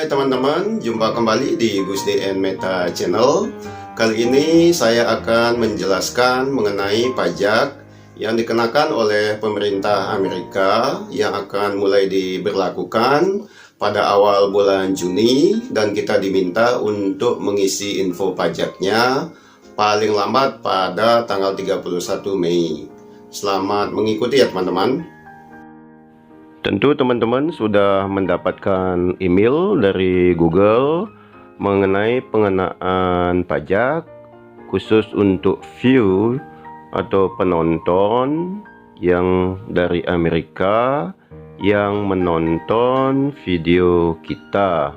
Hai teman-teman, jumpa kembali di Gusdi and Meta Channel. Kali ini saya akan menjelaskan mengenai pajak yang dikenakan oleh pemerintah Amerika yang akan mulai diberlakukan pada awal bulan Juni, dan kita diminta untuk mengisi info pajaknya paling lambat pada tanggal 31 Mei. Selamat mengikuti ya teman-teman. Tentu teman-teman sudah mendapatkan email dari Google mengenai pengenaan pajak khusus untuk view atau penonton yang dari Amerika yang menonton video kita.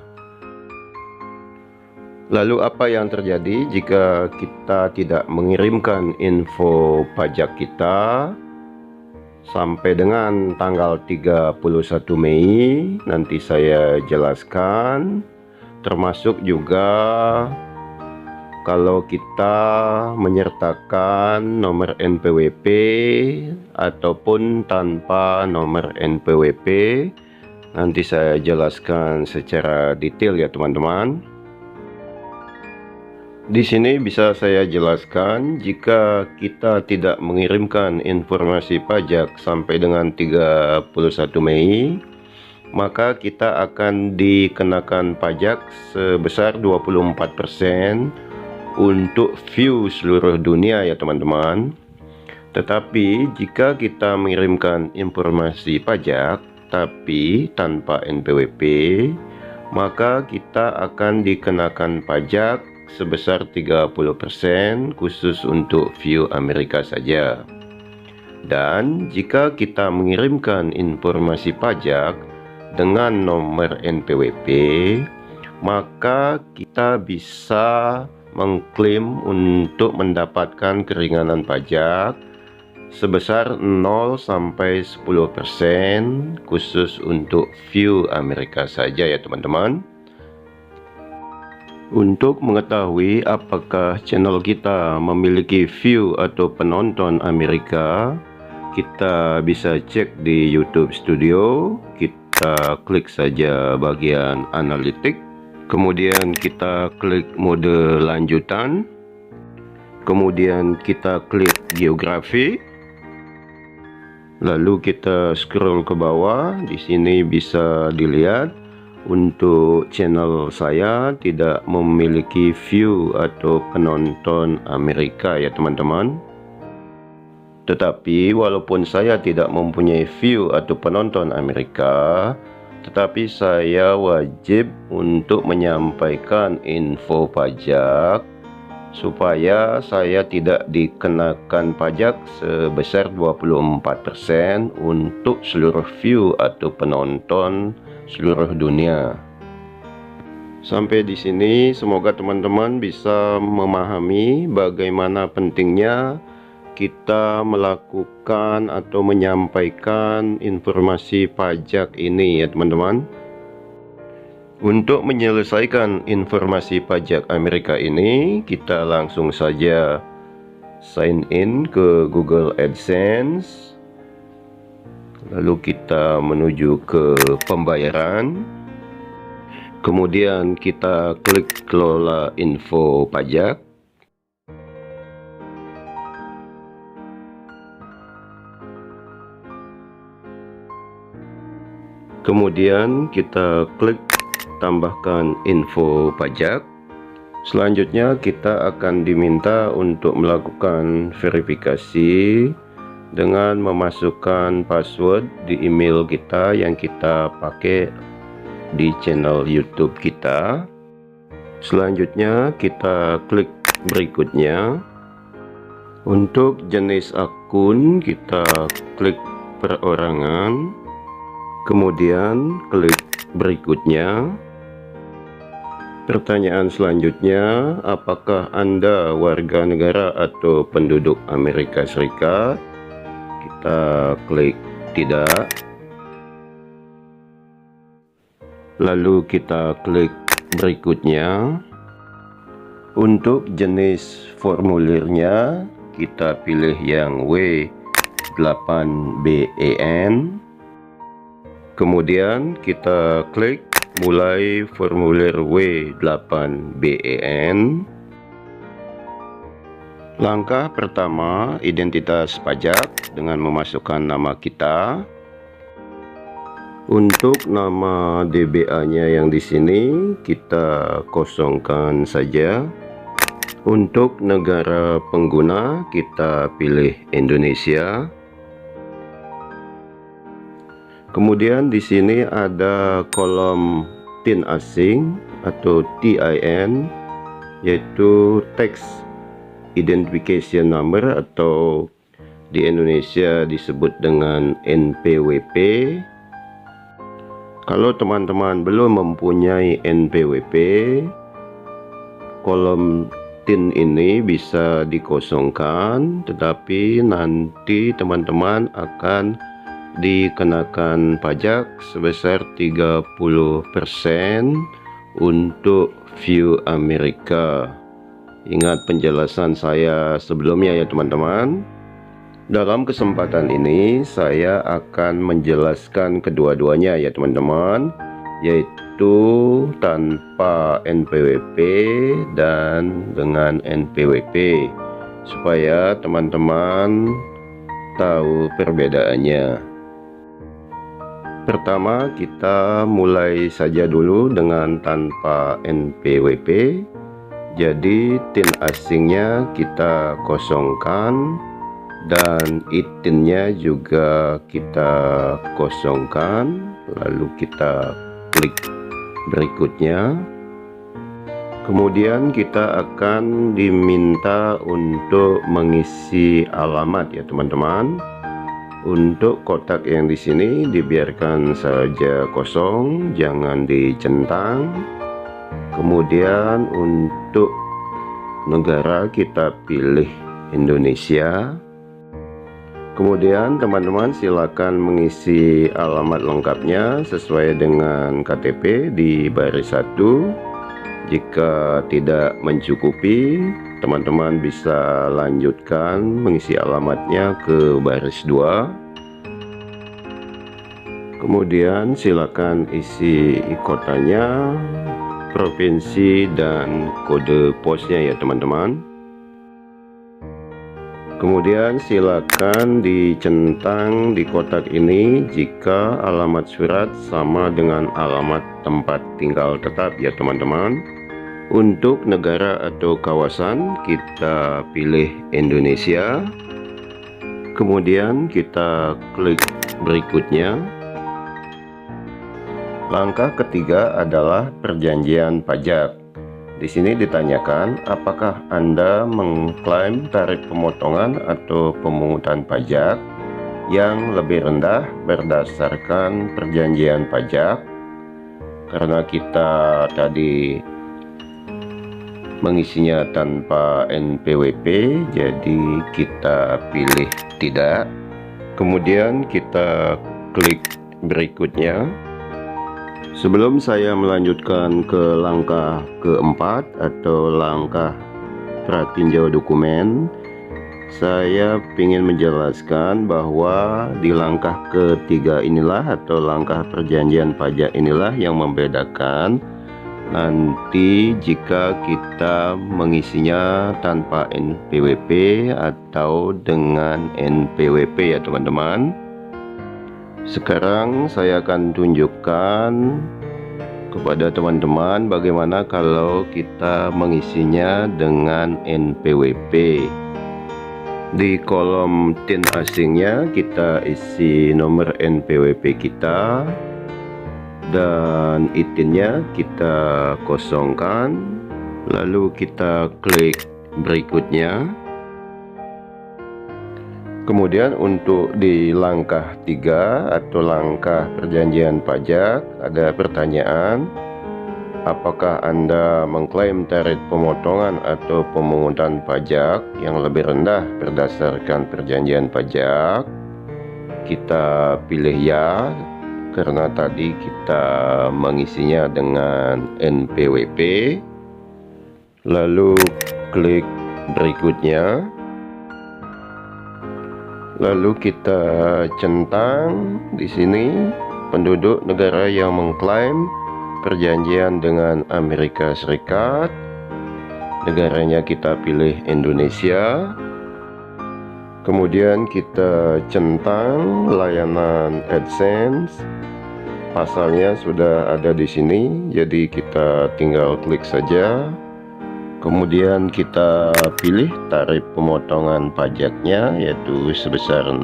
Lalu apa yang terjadi jika kita tidak mengirimkan info pajak kita sampai dengan tanggal 31 Mei? Nanti saya jelaskan, termasuk juga kalau kita menyertakan nomor NPWP ataupun tanpa nomor NPWP. Nanti saya jelaskan secara detail ya teman-teman. Di sini bisa saya jelaskan, jika kita tidak mengirimkan informasi pajak sampai dengan 31 Mei, maka kita akan dikenakan pajak sebesar 24% untuk view seluruh dunia ya teman-teman. Tetapi jika kita mengirimkan informasi pajak tapi tanpa NPWP, maka kita akan dikenakan pajak sebesar 30% khusus untuk view Amerika saja. Dan jika kita mengirimkan informasi pajak dengan nomor NPWP, maka kita bisa mengklaim untuk mendapatkan keringanan pajak sebesar 0 sampai 10% khusus untuk view Amerika saja ya teman-teman. Untuk mengetahui apakah channel kita memiliki view atau penonton Amerika, kita bisa cek di YouTube Studio. Kita klik saja bagian analitik, kemudian kita klik mode lanjutan, kemudian kita klik geografi, lalu kita scroll ke bawah. Di sini bisa dilihat untuk channel saya tidak memiliki view atau penonton Amerika ya teman-teman. Tetapi walaupun saya tidak mempunyai view atau penonton Amerika, tetapi saya wajib untuk menyampaikan info pajak supaya saya tidak dikenakan pajak sebesar 24% untuk seluruh view atau penonton seluruh dunia. Sampai di sini semoga teman-teman bisa memahami bagaimana pentingnya kita melakukan atau menyampaikan informasi pajak ini ya teman-teman. Untuk menyelesaikan informasi pajak Amerika ini, kita langsung saja sign in ke Google AdSense. Lalu kita menuju ke pembayaran, kemudian kita klik kelola info pajak, kemudian kita klik tambahkan info pajak. Selanjutnya kita akan diminta untuk melakukan verifikasi dengan memasukkan password di email kita yang kita pakai di channel YouTube kita. Selanjutnya kita klik berikutnya. Untuk jenis akun kita klik perorangan, kemudian klik berikutnya. Pertanyaan selanjutnya, apakah Anda warga negara atau penduduk Amerika Serikat? Kita klik tidak, lalu kita klik berikutnya. Untuk jenis formulirnya kita pilih yang W8BEN, kemudian kita klik mulai formulir W8BEN. Langkah pertama, identitas pajak dengan memasukkan nama kita. Untuk nama DBA-nya yang di sini kita kosongkan saja. Untuk negara pengguna kita pilih Indonesia. Kemudian di sini ada kolom TIN asing atau TIN, yaitu Tax Identification Number atau di Indonesia disebut dengan NPWP. Kalau teman-teman belum mempunyai NPWP, kolom TIN ini bisa dikosongkan, tetapi nanti teman-teman akan dikenakan pajak sebesar 30% untuk View Amerika. Ingat penjelasan saya sebelumnya ya teman-teman. Dalam kesempatan ini saya akan menjelaskan kedua-duanya ya teman-teman, yaitu tanpa NPWP dan dengan NPWP, supaya teman-teman tahu perbedaannya. Pertama, kita mulai saja dulu dengan tanpa NPWP. Jadi TIN asingnya kita kosongkan dan ITIN-nya juga kita kosongkan, lalu kita klik berikutnya. Kemudian kita akan diminta untuk mengisi alamat ya teman-teman. Untuk kotak yang di sini dibiarkan saja kosong, jangan dicentang. Kemudian untuk negara kita pilih Indonesia. Kemudian teman-teman silakan mengisi alamat lengkapnya sesuai dengan KTP di baris 1. Jika tidak mencukupi, teman-teman bisa lanjutkan mengisi alamatnya ke baris 2. Kemudian silakan isi kotanya, provinsi dan kode posnya ya teman-teman. Kemudian silakan dicentang di kotak ini jika alamat surat sama dengan alamat tempat tinggal tetap ya teman-teman. Untuk negara atau kawasan kita pilih Indonesia. Kemudian kita klik berikutnya. Langkah ketiga adalah perjanjian pajak. Di sini ditanyakan apakah Anda mengklaim tarif pemotongan atau pemungutan pajak yang lebih rendah berdasarkan perjanjian pajak. Karena kita tadi mengisinya tanpa NPWP, jadi kita pilih tidak. Kemudian kita klik berikutnya. Sebelum saya melanjutkan ke langkah keempat atau langkah pratinjau dokumen, saya ingin menjelaskan bahwa di langkah ketiga inilah atau langkah perjanjian pajak inilah yang membedakan nanti jika kita mengisinya tanpa NPWP atau dengan NPWP ya teman-teman. Sekarang saya akan tunjukkan kepada teman-teman bagaimana kalau kita mengisinya dengan NPWP. Di kolom TIN asingnya kita isi nomor NPWP kita dan ITIN-nya kita kosongkan, lalu kita klik berikutnya. Kemudian untuk di langkah 3 atau langkah perjanjian pajak ada pertanyaan, apakah Anda mengklaim tarif pemotongan atau pemungutan pajak yang lebih rendah berdasarkan perjanjian pajak? Kita pilih ya, karena tadi kita mengisinya dengan NPWP. Lalu klik berikutnya. Lalu kita centang di sini penduduk negara yang mengklaim perjanjian dengan Amerika Serikat. Negaranya kita pilih Indonesia. Kemudian kita centang layanan AdSense. Pasalnya sudah ada di sini, jadi kita tinggal klik saja. Kemudian kita pilih tarif pemotongan pajaknya, yaitu sebesar 0%.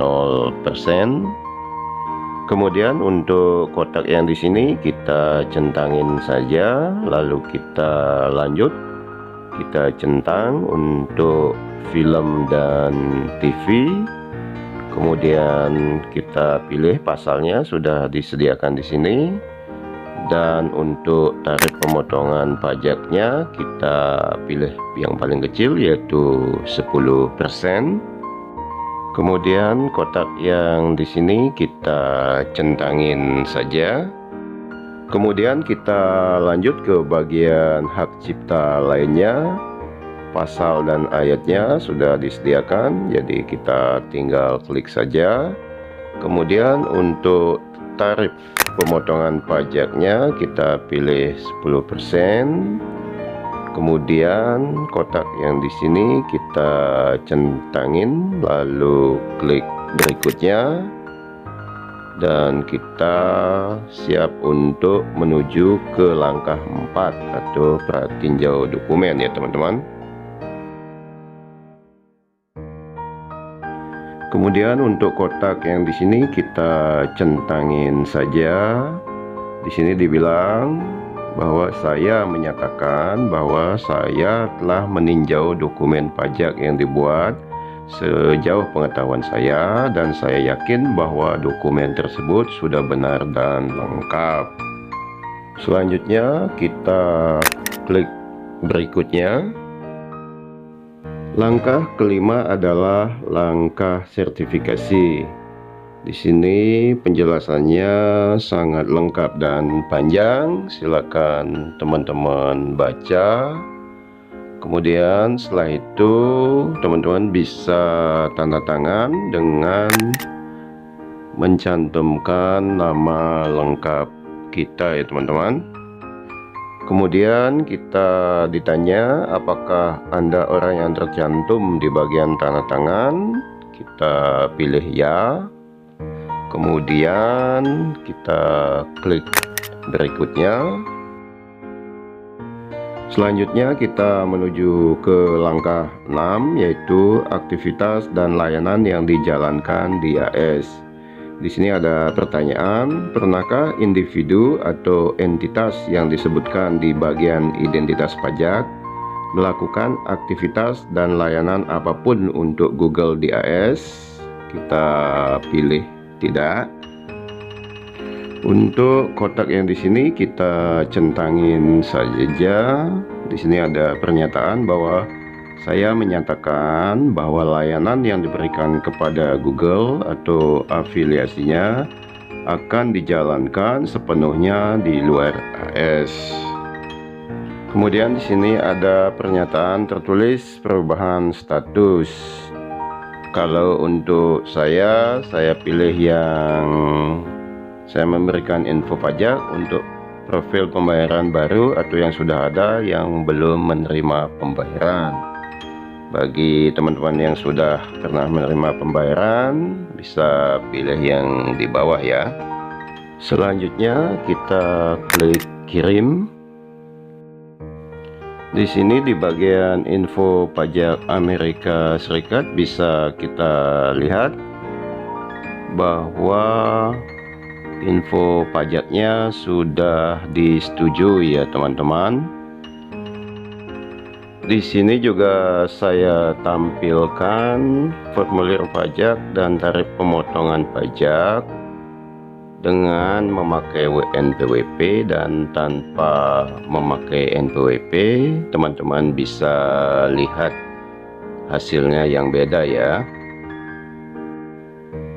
Kemudian untuk kotak yang di sini kita centangin saja, lalu kita lanjut. Kita centang untuk film dan TV. Kemudian kita pilih pasalnya sudah disediakan di sini. Dan untuk tarif pemotongan pajaknya kita pilih yang paling kecil, yaitu 10%. Kemudian kotak yang di sini kita centangin saja. Kemudian kita lanjut ke bagian hak cipta lainnya. Pasal dan ayatnya sudah disediakan, jadi kita tinggal klik saja. Kemudian untuk tarif pemotongan pajaknya kita pilih 10%. Kemudian kotak yang di sini kita centangin, lalu klik berikutnya. Dan kita siap untuk menuju ke langkah 4 atau pratinjau dokumen ya teman-teman. Kemudian untuk kotak yang di sini kita centangin saja. Di sini dibilang bahwa saya menyatakan bahwa saya telah meninjau dokumen pajak yang dibuat sejauh pengetahuan saya, dan saya yakin bahwa dokumen tersebut sudah benar dan lengkap. Selanjutnya kita klik berikutnya. Langkah kelima adalah langkah sertifikasi. Di sini penjelasannya sangat lengkap dan panjang. Silakan teman-teman baca. Kemudian setelah itu teman-teman bisa tanda tangan dengan mencantumkan nama lengkap kita ya teman-teman. Kemudian kita ditanya apakah Anda orang yang tercantum di bagian tanda tangan. Kita pilih ya. Kemudian kita klik berikutnya. Selanjutnya kita menuju ke langkah 6, yaitu aktivitas dan layanan yang dijalankan di AS. Di sini ada pertanyaan, pernahkah individu atau entitas yang disebutkan di bagian identitas pajak melakukan aktivitas dan layanan apapun untuk Google di AS? Kita pilih tidak. Untuk kotak yang di sini kita centangin saja. Di sini ada pernyataan bahwa saya menyatakan bahwa layanan yang diberikan kepada Google atau afiliasinya akan dijalankan sepenuhnya di luar AS. Kemudian di sini ada pernyataan tertulis perubahan status. Kalau untuk saya pilih yang saya memberikan info pajak untuk profil pembayaran baru atau yang sudah ada yang belum menerima pembayaran. Bagi teman-teman yang sudah pernah menerima pembayaran, bisa pilih yang di bawah ya. Selanjutnya kita klik kirim. Di sini di bagian info pajak Amerika Serikat bisa kita lihat bahwa info pajaknya sudah disetujui ya teman-teman. Di sini juga saya tampilkan formulir pajak dan tarif pemotongan pajak dengan memakai NPWP dan tanpa memakai NPWP. Teman-teman bisa lihat hasilnya yang beda ya.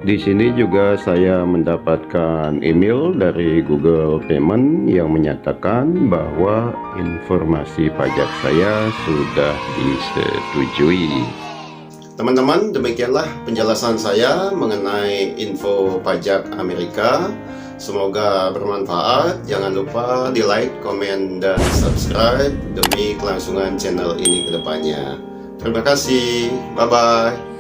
Di sini juga saya mendapatkan email dari Google Payment yang menyatakan bahwa informasi pajak saya sudah disetujui. Teman-teman, demikianlah penjelasan saya mengenai info pajak Amerika. Semoga bermanfaat. Jangan lupa di like, komen, dan subscribe demi kelangsungan channel ini ke depannya. Terima kasih. Bye-bye.